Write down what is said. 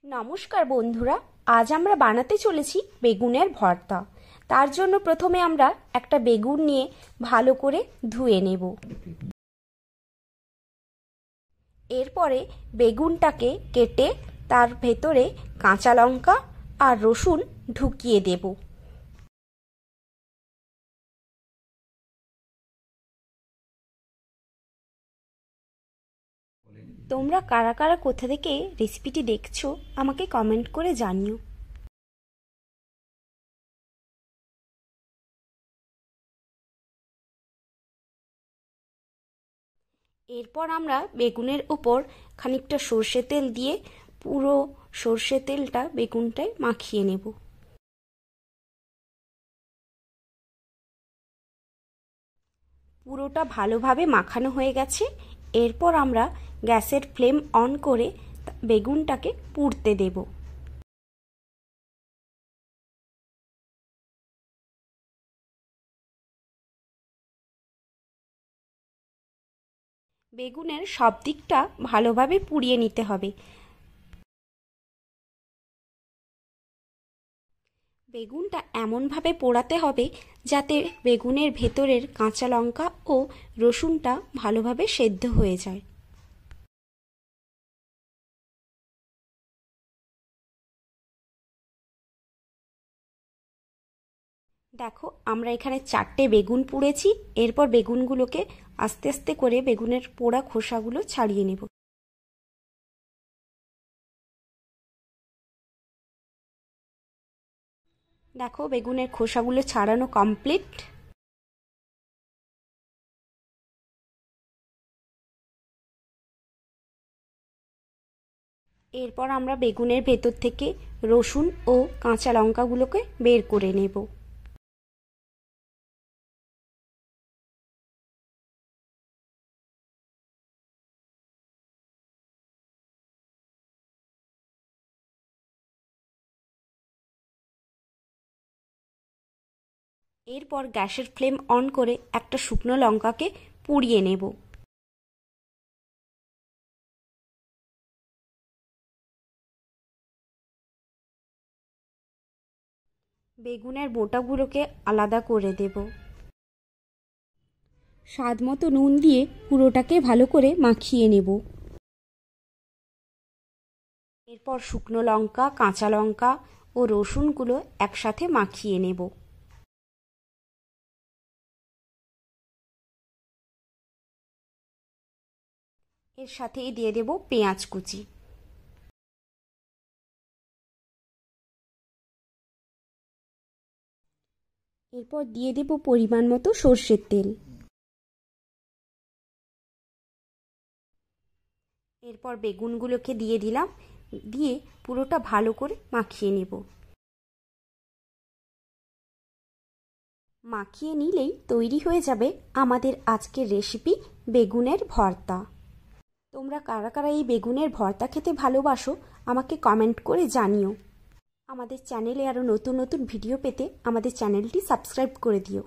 নমস্কার বন্ধুরা, আজ আমরা বানাতে চলেছি বেগুনের ভর্তা। তার জন্য প্রথমে আমরা একটা বেগুন নিয়ে ভালো করে ধুয়ে নেব। এরপরে বেগুনটাকে কেটে তার ভেতরে কাঁচা লঙ্কা আর রসুন ঢুকিয়ে দেব। তোমরা কারা কারা কোথা থেকে রেসিপিটি দেখছো আমাকে কমেন্ট করে জানিও। এরপর আমরা বেগুনের উপর খানিকটা সর্ষে তেল দিয়ে পুরো সর্ষে তেলটা বেগুনটায় মাখিয়ে নেব। পুরোটা ভালোভাবে মাখানো হয়ে গেছে। এরপর আমরা গ্যাসের ফ্লেম অন করে বেগুনটাকে পুড়তে দেব। বেগুনের সব দিকটা ভালোভাবে পুড়িয়ে নিতে হবে। বেগুনটা এমনভাবে পোড়াতে হবে যাতে বেগুনের ভেতরের কাঁচা লঙ্কা ও রসুনটা ভালোভাবে সেদ্ধ হয়ে যায়। দেখো, আমরা এখানে 4টে বেগুন পুড়েছি। এরপর বেগুনগুলোকে আস্তে আস্তে করে বেগুনের পোড়া খোসাগুলো ছাড়িয়ে নেব। দেখো, বেগুনের খোসাগুলো ছাড়ানো কমপ্লিট। এরপর আমরা বেগুনের ভেতর থেকে রসুন ও কাঁচা লঙ্কাগুলোকে বের করে নেব। এরপর গ্যাসের ফ্লেম অন করে একটা শুকনো লঙ্কাকে পুড়িয়ে নেব। বেগুনের বোটাগুলোকে আলাদা করে দেব। স্বাদ মতো নুন দিয়ে পুরোটাকে ভালো করে মাখিয়ে নেব। এরপর শুকনো লঙ্কা, কাঁচা লঙ্কা ও রসুনগুলো একসাথে মাখিয়ে নেব। এর সাথেই দিয়ে দেব পেঁয়াজ কুচি। এরপর দিয়ে দেব পরিমাণ মতো সর্ষের তেল। এরপর বেগুনগুলোকে দিয়ে দিলাম, দিয়ে পুরোটা ভালো করে মাখিয়ে নেব। মাখিয়ে নিলেই তৈরি হয়ে যাবে আমাদের আজকের রেসিপি বেগুনের ভর্তা। তোমরা কারা কারা এই বেগুনের ভর্তা খেতে ভালোবাসো আমাকে কমেন্ট করে জানিও। আমাদের চ্যানেলে আরও নতুন নতুন ভিডিও পেতে আমাদের চ্যানেলটি সাবস্ক্রাইব করে দিও।